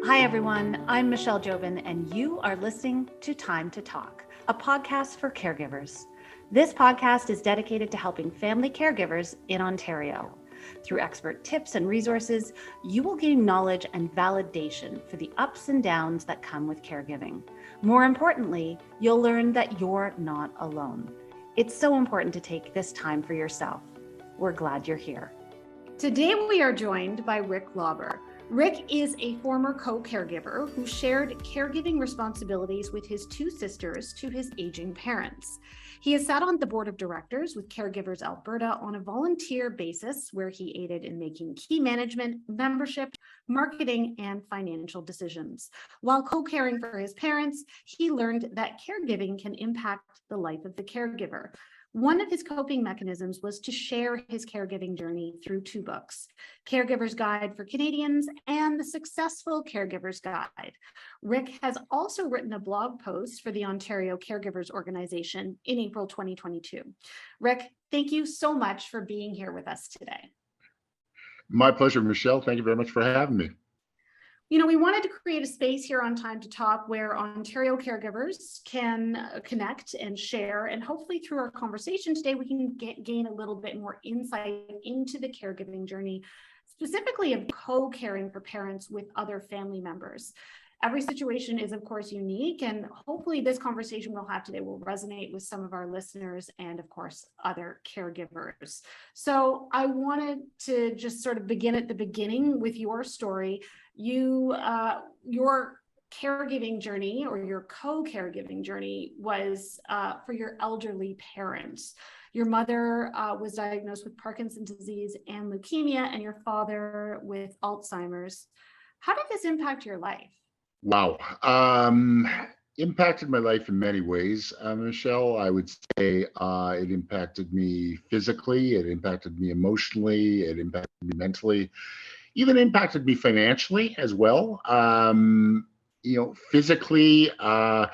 Hi, everyone. I'm Michelle Jobin, and you are listening to Time to Talk, a podcast for caregivers. This podcast is dedicated to helping family caregivers in Ontario. Through expert tips and resources, you will gain knowledge and validation for the ups and downs that come with caregiving. More importantly, you'll learn that you're not alone. It's so important to take this time for yourself. We're glad you're here. Today, we are joined by Rick Lauber. Rick is a former co-caregiver who shared caregiving responsibilities with his two sisters to his aging parents. He has sat on the board of directors with Caregivers Alberta on a volunteer basis, where he aided in making key management, membership, marketing, and financial decisions. While co-caring for his parents, he learned that caregiving can impact the life of the caregiver. One of his coping mechanisms was to share his caregiving journey through two books, Caregiver's Guide for Canadians and The Successful Caregiver's Guide. Rick has also written a blog post for the Ontario Caregivers Organization in April 2022. Rick, thank you so much for being here with us today. My pleasure, Michelle. Thank you very much for having me. We wanted to create a space here on Time to Talk where Ontario caregivers can connect and share, and hopefully through our conversation today, we can gain a little bit more insight into the caregiving journey, specifically of co-caring for parents with other family members. Every situation is, of course, unique, and hopefully this conversation we'll have today will resonate with some of our listeners and, of course, other caregivers. So I wanted to just sort of begin at the beginning with your story. Your caregiving journey, or your co-caregiving journey, was for your elderly parents. Your mother was diagnosed with Parkinson's disease and leukemia, and your father with Alzheimer's. How did this impact your life? Wow. Impacted my life in many ways, Michelle. I would say it impacted me physically, it impacted me emotionally, it impacted me mentally, even impacted financially as well. Physically, I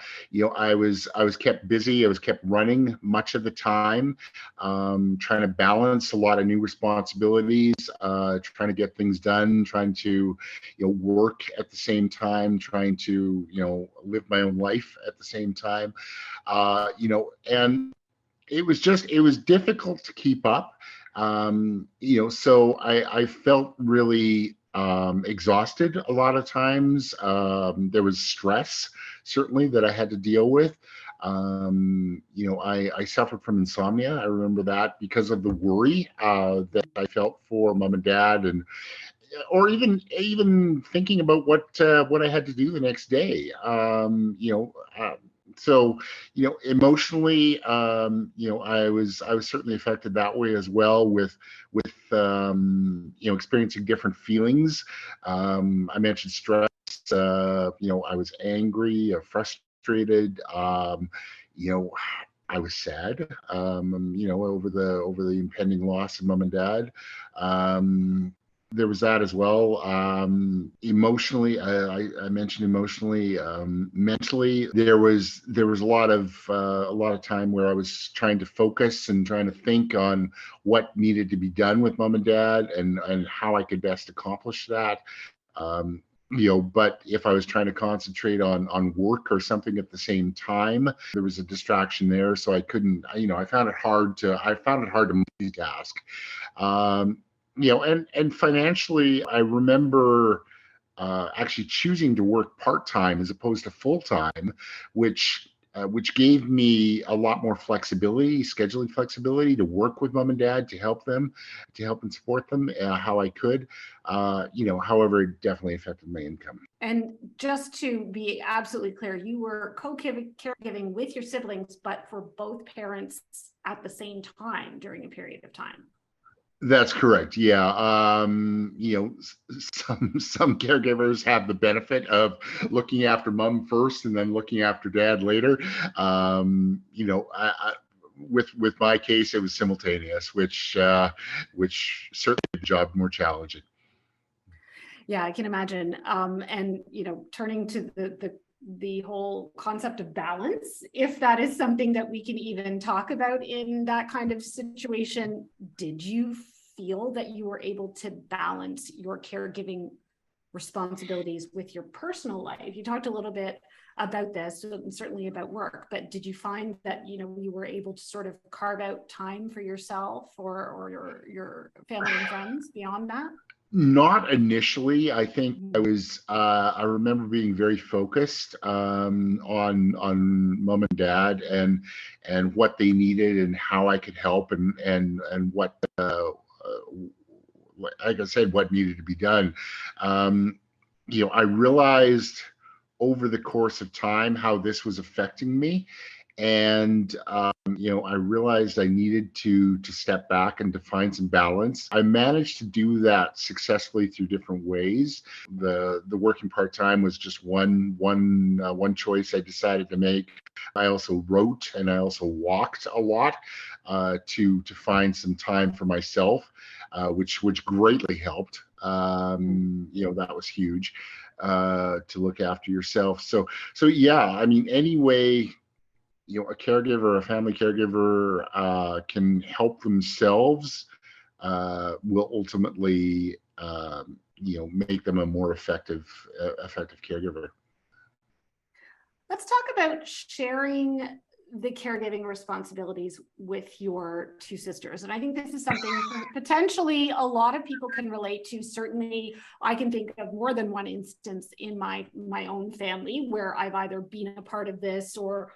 was kept busy. I was kept running much of the time, trying to balance a lot of new responsibilities, trying to get things done, trying to, work at the same time, trying to, live my own life at the same time, and it was difficult to keep up. So I felt really exhausted a lot of times. There was stress, certainly, that I had to deal with. I suffered from insomnia. I remember that because of the worry that I felt for mom and dad, or even thinking about what I had to do the next day. So, emotionally, I was certainly affected that way as well, with experiencing different feelings. I mentioned stress. I was angry, frustrated. I was sad, over the impending loss of mom and dad. There was that as well. Emotionally, I mentioned emotionally. Mentally, there was a lot of time where I was trying to focus and trying to think on what needed to be done with mom and dad, and how I could best accomplish that. But if I was trying to concentrate on work or something at the same time, there was a distraction there, so I couldn't. I found it hard to multitask. And financially, I remember actually choosing to work part-time as opposed to full-time, which gave me a lot more flexibility, scheduling flexibility, to work with mom and dad, to help and support them how I could. However, it definitely affected my income. And just to be absolutely clear, you were caregiving with your siblings, but for both parents at the same time during a period of time. That's correct. Yeah. Some caregivers have the benefit of looking after mom first and then looking after dad later. With my case, it was simultaneous, which certainly made the job more challenging. Yeah, I can imagine. And turning to the whole concept of balance, if that is something that we can even talk about in that kind of situation, did you feel that you were able to balance your caregiving responsibilities with your personal life? You talked a little bit about this, and certainly about work, but did you find that, you know, you were able to sort of carve out time for yourself or your family and friends beyond that? Not initially. I think I remember being very focused on mom and dad and what they needed and how I could help and what like I said, what needed to be done. You know, I realized over the course of time how this was affecting me. And you know, I realized I needed to step back and to find some balance. I managed to do that successfully through different ways. The working part time was just one choice I decided to make. I also wrote and I also walked a lot to find some time for myself, which greatly helped. You know, that was huge to look after yourself. So yeah, I mean, anyway, you know, a caregiver, a family caregiver can help themselves will ultimately, you know, make them a more effective caregiver. Let's talk about sharing the caregiving responsibilities with your two sisters. And I think this is something potentially a lot of people can relate to. Certainly, I can think of more than one instance in my own family where I've either been a part of this or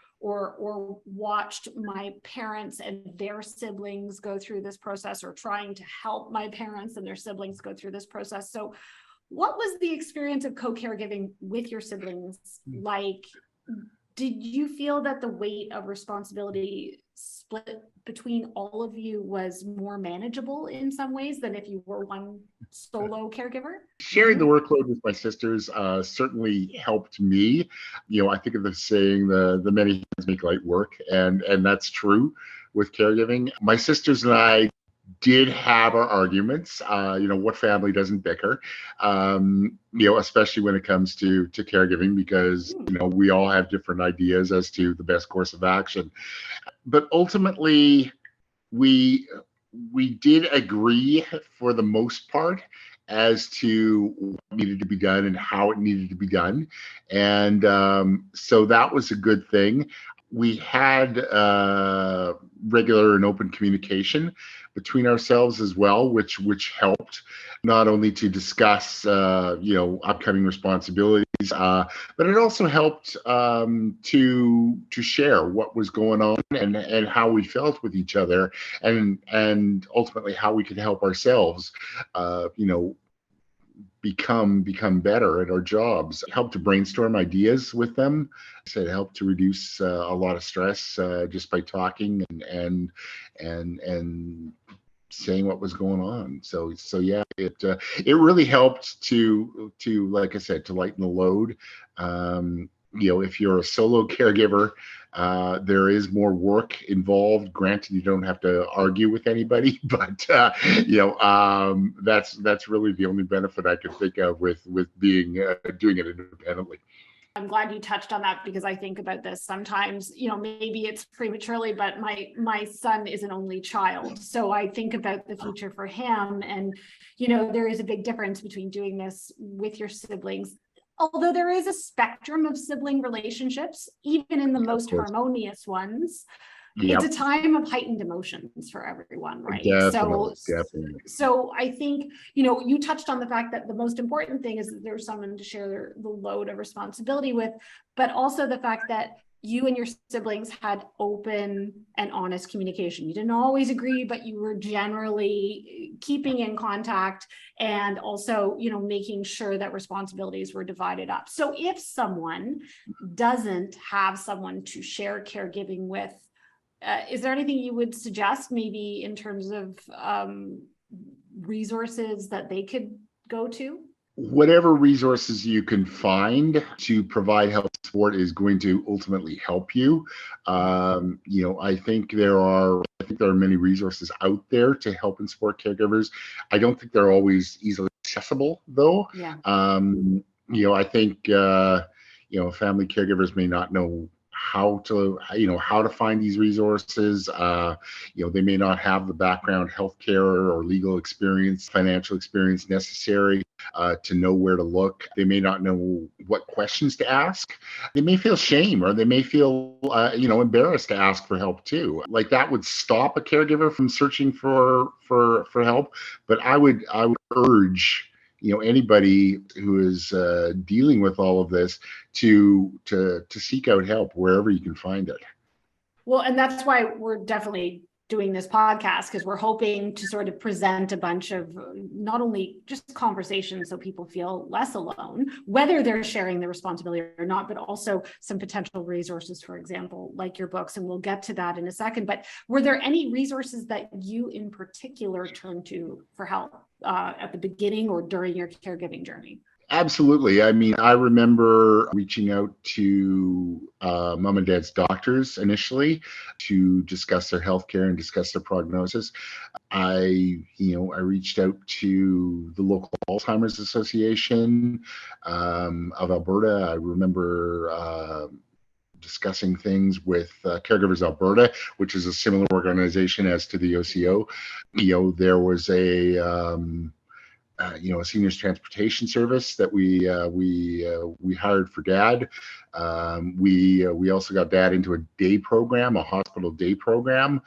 watched my parents and their siblings go through this process, or trying to help my parents and their siblings go through this process. So what was the experience of co-caregiving with your siblings like? Did you feel that the weight of responsibility split between all of you was more manageable in some ways than if you were one solo caregiver? Sharing the workload with my sisters certainly helped me. You know, I think of the saying, the many hands make light work, and that's true with caregiving. My sisters and I did have our arguments. You know, what family doesn't bicker? You know, especially when it comes to caregiving, because you know, we all have different ideas as to the best course of action. But ultimately, we did agree for the most part as to what needed to be done and how it needed to be done, and so that was a good thing. We had regular and open communication between ourselves as well, which helped not only to discuss you know, upcoming responsibilities, but it also helped to share what was going on and how we felt with each other, and ultimately how we could help ourselves you know, become better at our jobs. Help to brainstorm ideas with them. So it helped to reduce a lot of stress just by talking and saying what was going on. So yeah, it really helped to like I said, to lighten the load. You know, if you're a solo caregiver, there is more work involved. Granted, you don't have to argue with anybody, but you know, that's really the only benefit I could think of with being doing it independently. I'm glad you touched on that, because I think about this sometimes, you know, maybe it's prematurely, but my son is an only child. So I think about the future for him. And, you know, there is a big difference between doing this with your siblings. Although there is a spectrum of sibling relationships, even in the most harmonious ones, it's a time of heightened emotions for everyone, right? Definitely. So I think, you know, you touched on the fact that the most important thing is that there's someone to share the load of responsibility with, but also the fact that you and your siblings had open and honest communication. You didn't always agree, but you were generally keeping in contact, and also, you know, making sure that responsibilities were divided up. So if someone doesn't have someone to share caregiving with, is there anything you would suggest, maybe in terms of resources that they could go to? Whatever resources you can find to provide health support is going to ultimately help you. You know, I think there are many resources out there to help and support caregivers. I don't think they're always easily accessible, though. Yeah. You know, I think you know, family caregivers may not know how to find these resources. They may not have the background healthcare or legal experience, financial experience necessary to know where to look. They may not know what questions to ask. They may feel shame, or they may feel embarrassed to ask for help too. Like, that would stop a caregiver from searching for help. But I would urge anybody who is dealing with all of this to seek out help wherever you can find it. Well, and that's why we're definitely doing this podcast, because we're hoping to sort of present a bunch of not only just conversations so people feel less alone, whether they're sharing the responsibility or not, but also some potential resources, for example, like your books. And we'll get to that in a second. But were there any resources that you in particular turned to for help at the beginning or during your caregiving journey? Absolutely. I mean, I remember reaching out to mom and dad's doctors initially to discuss their healthcare and discuss their prognosis. I reached out to the local Alzheimer's Association of Alberta. I remember discussing things with Caregivers Alberta, which is a similar organization as to the OCO. There was a seniors transportation service that we hired for Dad. We also got Dad into a day program, a hospital day program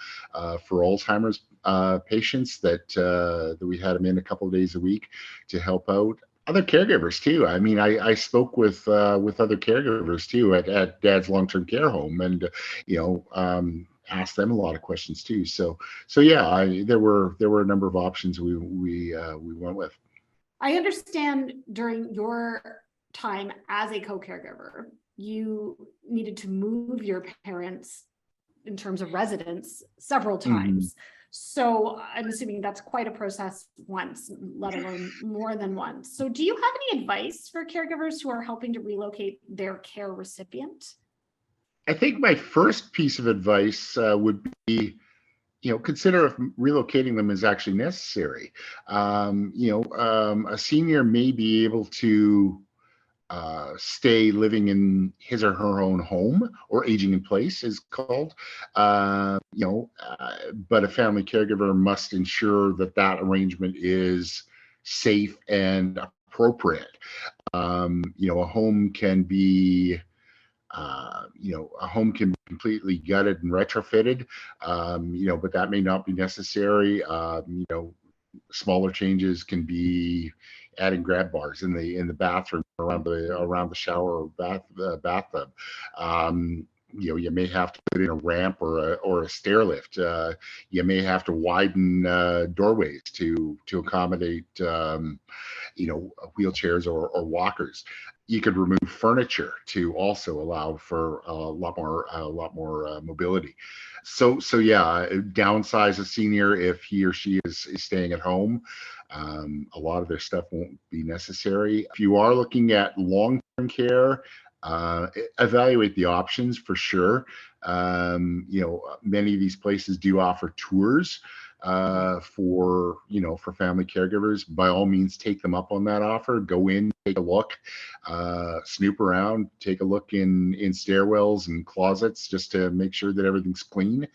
for Alzheimer's patients that we had him in a couple of days a week to help out other caregivers too. I mean, I spoke with other caregivers too at Dad's long-term care home, and asked them a lot of questions too. So yeah, there were a number of options we went with. I understand during your time as a co-caregiver, you needed to move your parents in terms of residence several times. Mm-hmm. So I'm assuming that's quite a process once, let alone more than once. So do you have any advice for caregivers who are helping to relocate their care recipient? I think my first piece of advice would be, consider if relocating them is actually necessary. A senior may be able to stay living in his or her own home, or aging in place is called, but a family caregiver must ensure that arrangement is safe and appropriate. A home can be a home can be completely gutted and retrofitted, but that may not be necessary. Smaller changes can be adding grab bars in the bathroom, around the shower or bathtub. You may have to put in a ramp or a stair lift. You may have to widen doorways to accommodate wheelchairs or walkers. You could remove furniture to also allow for a lot more mobility. So yeah, downsize a senior if he or she is staying at home. A lot of their stuff won't be necessary. If you are looking at long-term care, evaluate the options for sure. Many of these places do offer tours for family caregivers. By all means, take them up on that offer. Go in, take a look, snoop around, take a look in stairwells and closets just to make sure that everything's clean.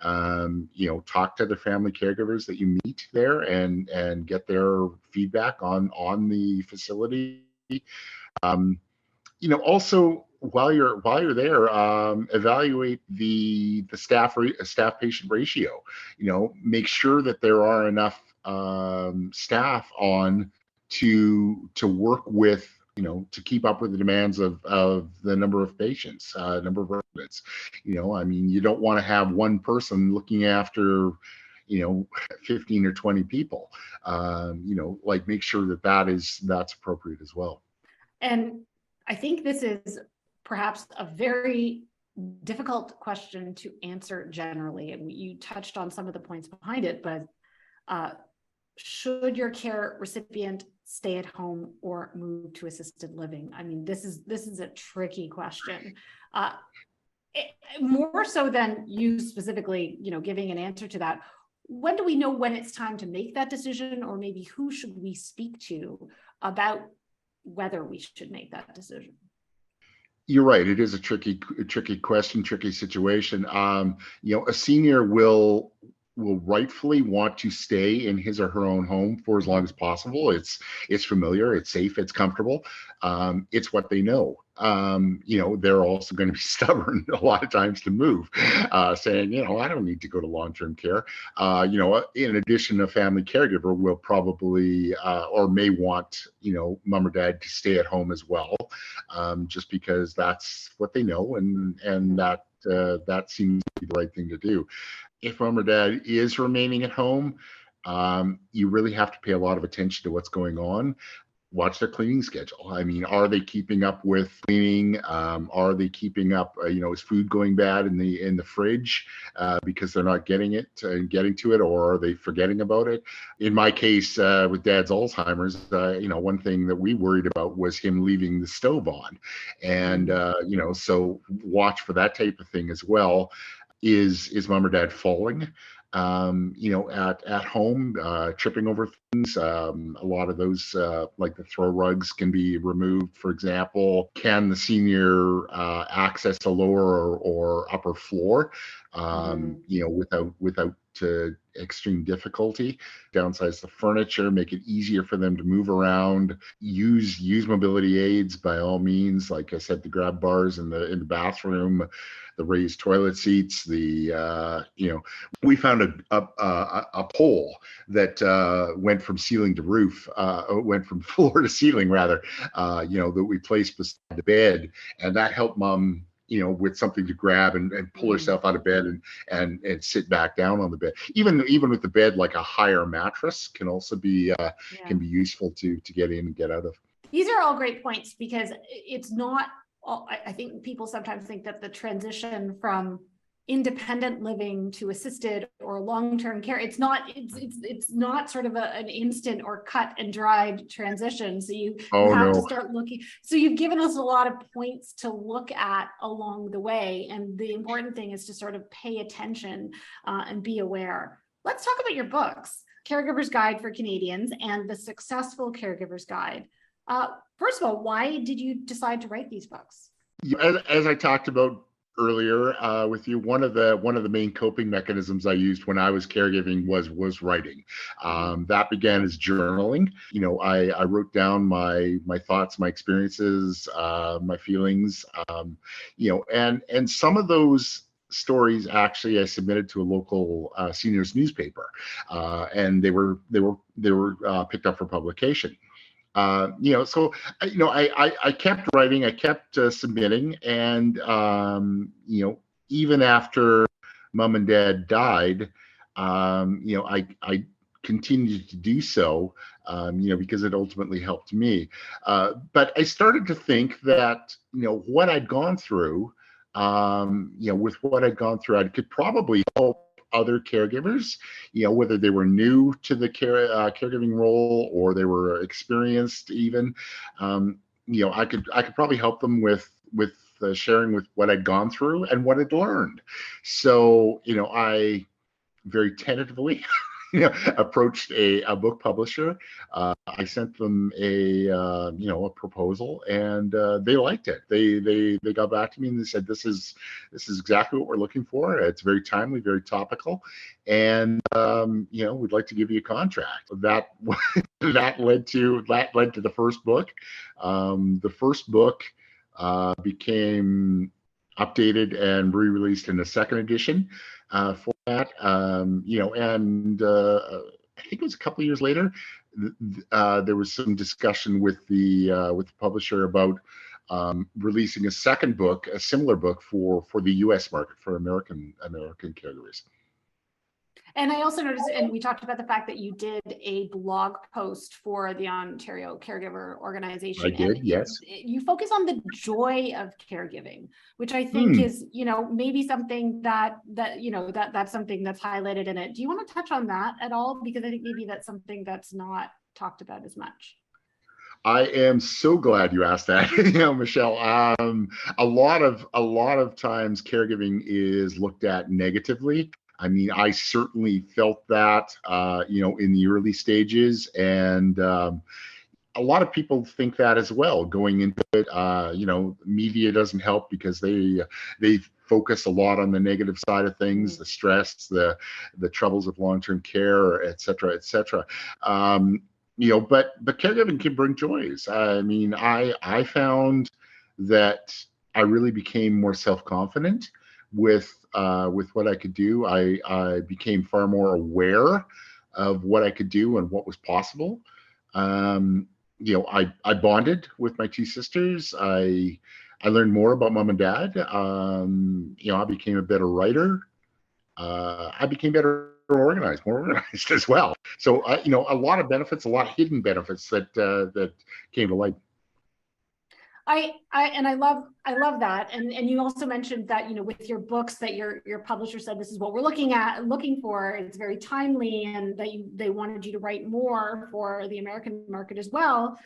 Talk to the family caregivers that you meet there and get their feedback on the facility. Also, while you're there, evaluate the staff patient ratio. Make sure that there are enough staff on to work with, to keep up with the demands of the number of patients, number of residents. I mean, you don't want to have one person looking after 15 or 20 people. Make sure that's appropriate as well. And I think this is perhaps a very difficult question to answer generally. And you touched on some of the points behind it, but should your care recipient stay at home or move to assisted living? I mean, this is a tricky question. More so than you specifically, giving an answer to that. When do we know when it's time to make that decision, or maybe who should we speak to about whether we should make that decision? You're right. It is a tricky question, tricky situation. A senior will rightfully want to stay in his or her own home for as long as possible. It's familiar, it's safe, it's comfortable. It's what they know. They're also going to be stubborn a lot of times to move, saying, I don't need to go to long-term care. In addition, a family caregiver will probably or may want, mom or dad to stay at home as well, just because that's what they know, and that seems to be the right thing to do. If mom or dad is remaining at home, you really have to pay a lot of attention to what's going on. Watch their cleaning schedule. I mean, are they keeping up with cleaning? Are they keeping up? Is food going bad in the fridge because they're not getting to it, or are they forgetting about it? In my case, with Dad's Alzheimer's, one thing that we worried about was him leaving the stove on, and so watch for that type of thing as well. Is mom or dad falling? At home, tripping over things. A lot of those, like the throw rugs, can be removed, for example. Can the senior access a lower or upper floor, without extreme difficulty? Downsize the furniture, make it easier for them to move around. Use mobility aids by all means. Like I said, the grab bars in the bathroom, the raised toilet seats. We found a pole that went from ceiling to roof, went from floor to ceiling rather, that we placed beside the bed, and that helped mom, with something to grab and pull herself out of bed and sit back down on the bed. Even with the bed, like a higher mattress can also be can be useful to get in and get out of. These are all great points, because it's not. I think people sometimes think that the transition from independent living to assisted or long-term care, it's not sort of an instant or cut and dried transition. So you have to start looking. So you've given us a lot of points to look at along the way, and the important thing is to sort of pay attention and be aware. Let's talk about your books, Caregiver's Guide for Canadians and The Successful Caregiver's Guide. First of all, why did you decide to write these books? As I talked about earlier with you, one of the main coping mechanisms I used when I was caregiving was writing. That began as journaling. I wrote down my thoughts, my experiences, my feelings, and some of those stories actually I submitted to a local seniors newspaper, and they were picked up for publication. So I kept writing, I kept submitting, and even after mom and dad died, I continued to do so, because it ultimately helped me. But I started to think that what I'd gone through, with what I'd gone through, I could probably help other caregivers, whether they were new to the caregiving role or they were experienced even. I could probably help them with sharing with what I'd gone through and what I'd learned. So I very tentatively approached a book publisher. I sent them a proposal, and they liked it. They got back to me and they said, this is exactly what we're looking for. It's very timely, very topical, and we'd like to give you a contract. That led to the first book. The first book became updated and re-released in a second edition for that. And I think it was a couple of years later, there was some discussion with the publisher about releasing a second book, a similar book for the U.S. market, for American caregivers. And I also noticed, and we talked about the fact that you did a blog post for the Ontario Caregiver Organization. I did, yes. You focus on the joy of caregiving, which I think is, maybe something that's something that's highlighted in it. Do you want to touch on that at all? Because I think maybe that's something that's not talked about as much. I am so glad you asked that, Michelle. A lot of times caregiving is looked at negatively. I mean, I certainly felt that, in the early stages, and a lot of people think that as well going into it. Media doesn't help because they focus a lot on the negative side of things, the stress, the troubles of long-term care, et cetera, et cetera. But caregiving can bring joys. I mean, I found that I really became more self-confident with what I could do. I became far more aware of what I could do and what was possible. I bonded with my two sisters. I learned more about mom and dad. I became a better writer. I became more organized as well. So, a lot of benefits, a lot of hidden benefits that came to light. I love that. And you also mentioned that, with your books that your publisher said, this is what we're looking for. It's very timely, and that they wanted you to write more for the American market as well.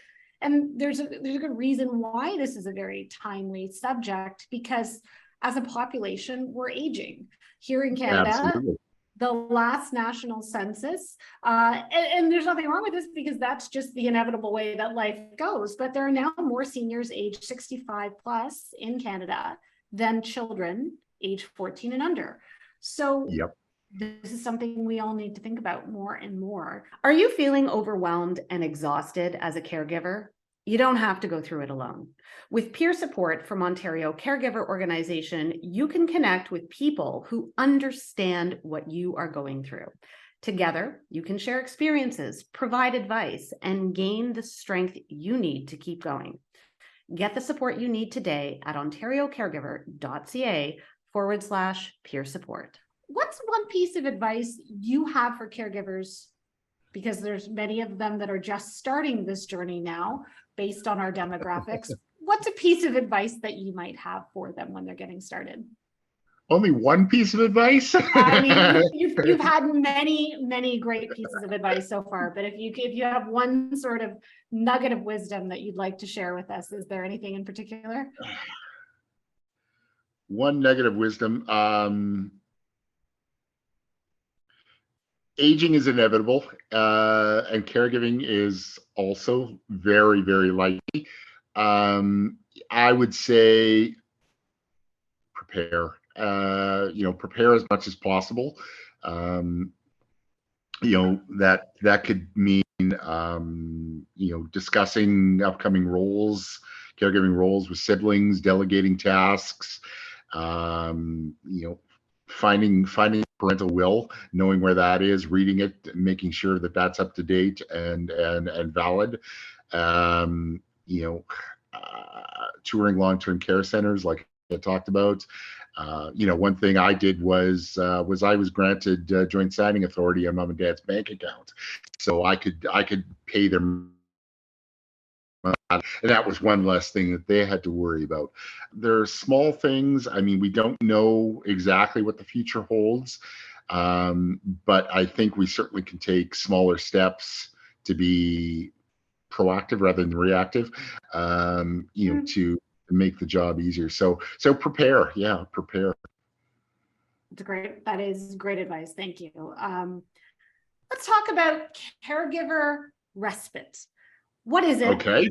And there's a good reason why this is a very timely subject, because as a population, we're aging here in Canada. Absolutely. The last national census, and there's nothing wrong with this, because that's just the inevitable way that life goes. But there are now more seniors aged 65 plus in Canada than children aged 14 and under. So yep. This is something we all need to think about more and more. Are you feeling overwhelmed and exhausted as a caregiver? You don't have to go through it alone. With peer support from Ontario Caregiver Organization, you can connect with people who understand what you are going through. Together, you can share experiences, provide advice, and gain the strength you need to keep going. Get the support you need today at ontariocaregiver.ca/peer support. What's one piece of advice you have for caregivers? Because there's many of them that are just starting this journey now based on our demographics. What's a piece of advice that you might have for them when they're getting started? Only one piece of advice? I mean, you've had many great pieces of advice so far, but if you have one sort of nugget of wisdom that you'd like to share with us, is there anything in particular? One nugget of wisdom. Aging is inevitable, and caregiving is also very, very likely. I would say prepare. Prepare as much as possible. That could mean discussing upcoming roles, caregiving roles with siblings, delegating tasks. Finding parental will, knowing where that is, reading it, making sure that that's up to date and valid. Touring long-term care centers, like I talked about. One thing I did was I was granted joint signing authority on mom and dad's bank account, so I could pay them. And that was one less thing that they had to worry about. There are small things. I mean, we don't know exactly what the future holds, but I think we certainly can take smaller steps to be proactive rather than reactive, to make the job easier. So prepare. Yeah, prepare. That is great advice. Thank you. Let's talk about caregiver respite. What is it? Okay.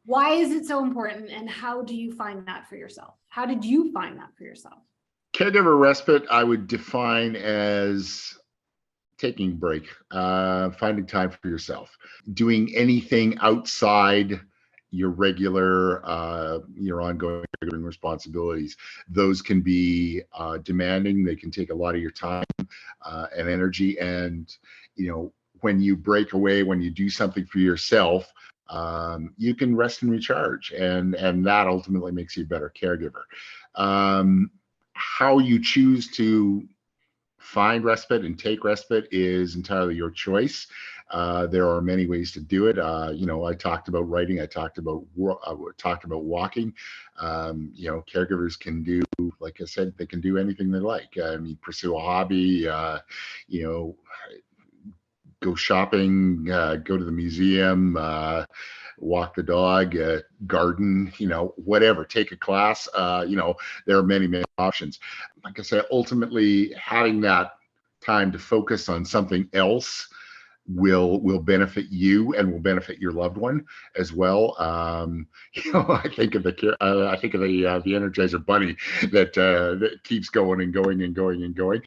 Why is it so important? And how do you find that for yourself? How did you find that for yourself? Caregiver respite, I would define as taking a break, finding time for yourself, doing anything outside your regular, your ongoing caregiving responsibilities. Those can be demanding. They can take a lot of your time and energy. And, when you break away, when you do something for yourself, you can rest and recharge, and that ultimately makes you a better caregiver. How you choose to find respite and take respite is entirely your choice. There are many ways to do it. I talked about writing. I talked about walking. Caregivers can do, like I said, they can do anything they like. I mean, pursue a hobby. Go shopping, go to the museum, walk the dog, garden, whatever, take a class. There are many options. Like I said, ultimately having that time to focus on something else will benefit you and will benefit your loved one as well. I think of the Energizer Bunny that keeps going and going and going and going.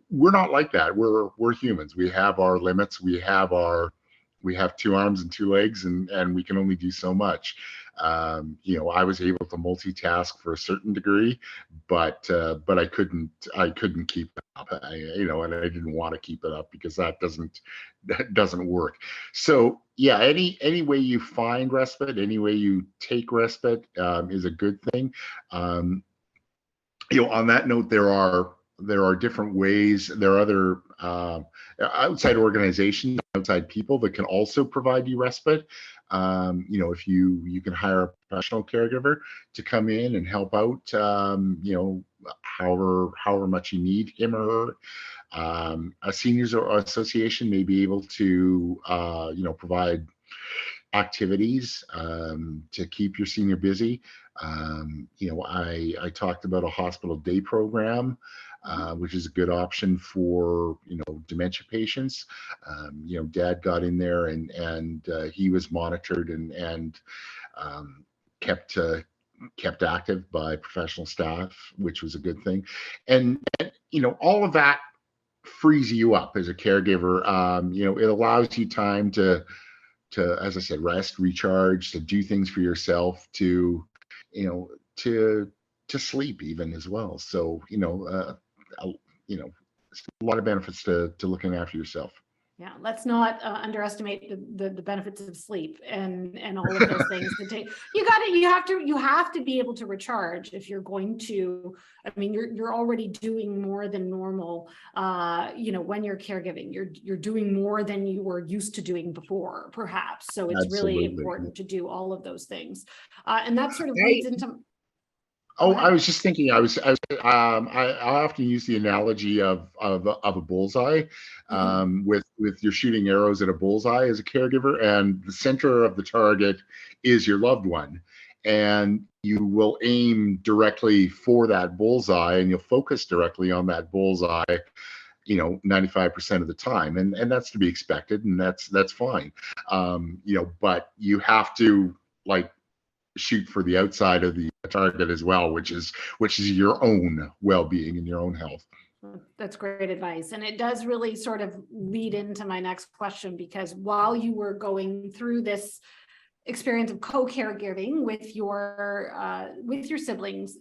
We're not like that. We're humans. We have our limits. We have two arms and two legs, and we can only do so much. I was able to multitask for a certain degree, but I couldn't keep it up. And I didn't want to keep it up because that doesn't work. So yeah, any way you find respite, any way you take respite is a good thing. On that note, there are different ways. There are other outside organizations, outside people that can also provide you respite. If you can hire a professional caregiver to come in and help out, however much you need him or her. A seniors association may be able to, provide activities to keep your senior busy. I talked about a hospital day program, which is a good option for dementia patients. Dad got in there and he was monitored and kept active by professional staff, which was a good thing. And all of that frees you up as a caregiver. It allows you time to, as I said, rest, recharge, to do things for yourself, to sleep even as well. So a lot of benefits to looking after yourself. Yeah, let's not underestimate the benefits of sleep and all of those things. You have to be able to recharge if you're going to. I mean, you're already doing more than normal. When you're caregiving, you're doing more than you were used to doing before, perhaps. So it's Absolutely. really important to do all of those things, and that sort of leads into. Oh, I was just thinking. I often use the analogy of a bullseye, with you're shooting arrows at a bullseye as a caregiver, and the center of the target is your loved one, and you will aim directly for that bullseye, and you'll focus directly on that bullseye, 95% of the time, and that's to be expected, and that's fine, but you have to shoot for the outside of the target as well, which is your own well-being and your own health. That's great advice. And it does really sort of lead into my next question, because while you were going through this experience of co-caregiving with your siblings,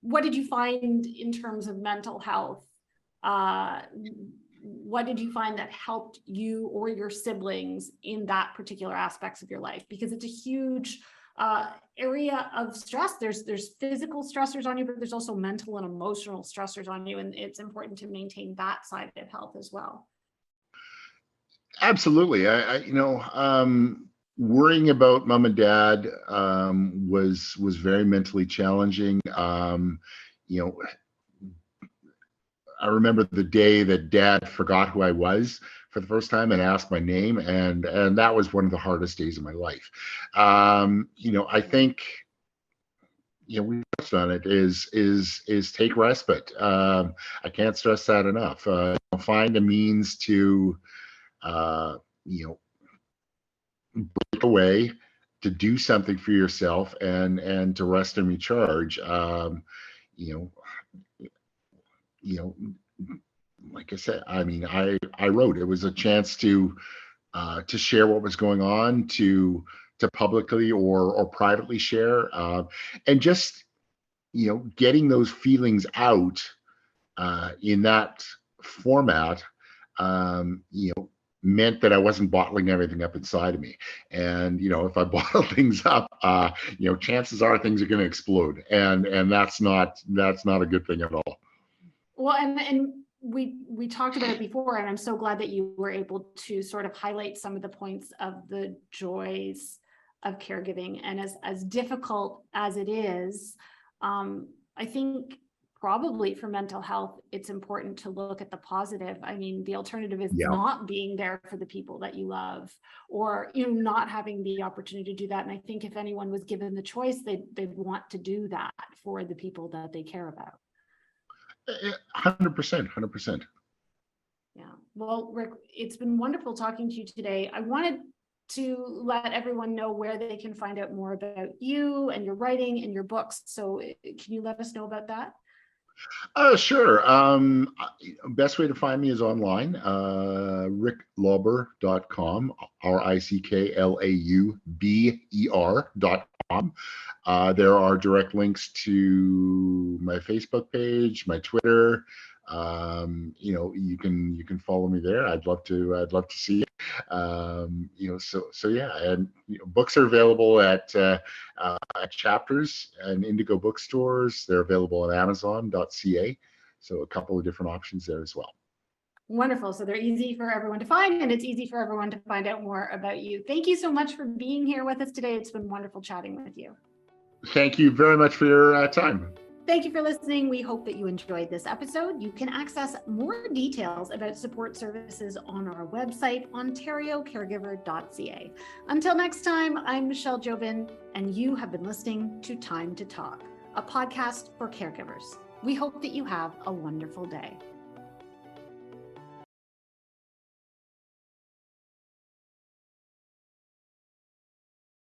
what did you find in terms of mental health? What did you find that helped you or your siblings in that particular aspects of your life? Because it's a huge area of stress. There's physical stressors on you, but there's also mental and emotional stressors on you. And it's important to maintain that side of health as well. Absolutely. Worrying about mom and dad was very mentally challenging. I remember the day that Dad forgot who I was for the first time and asked my name, and that was one of the hardest days of my life. I think we touched on it, is take respite. I can't stress that enough. Find a means to break away, to do something for yourself, and to rest and recharge. Like I said, I mean, I wrote. It was a chance to share what was going on, to publicly or privately share, and just getting those feelings out in that format, meant that I wasn't bottling everything up inside of me. And if I bottle things up, chances are things are going to explode, and that's not a good thing at all. Well, and we talked about it before, and I'm so glad that you were able to sort of highlight some of the points of the joys of caregiving. And as difficult as it is, I think probably for mental health, it's important to look at the positive. I mean, the alternative is not being there for the people that you love, or not having the opportunity to do that. And I think if anyone was given the choice, they'd want to do that for the people that they care about. 100%. Yeah. Well, Rick, it's been wonderful talking to you today. I wanted to let everyone know where they can find out more about you and your writing and your books. So can you let us know about that? Sure. Best way to find me is online, ricklauber.com, RICKLAUBER.com. There are direct links to my Facebook page, my Twitter. You can follow me there. I'd love to see you. So yeah, and books are available at Chapters and Indigo bookstores. They're available at Amazon.ca. So a couple of different options there as well. Wonderful. So they're easy for everyone to find, and it's easy for everyone to find out more about you. Thank you so much for being here with us today. It's been wonderful chatting with you. Thank you very much for your time. Thank you for listening. We hope that you enjoyed this episode. You can access more details about support services on our website, ontariocaregiver.ca. Until next time, I'm Michelle Jobin, and you have been listening to Time to Talk, a podcast for caregivers. We hope that you have a wonderful day.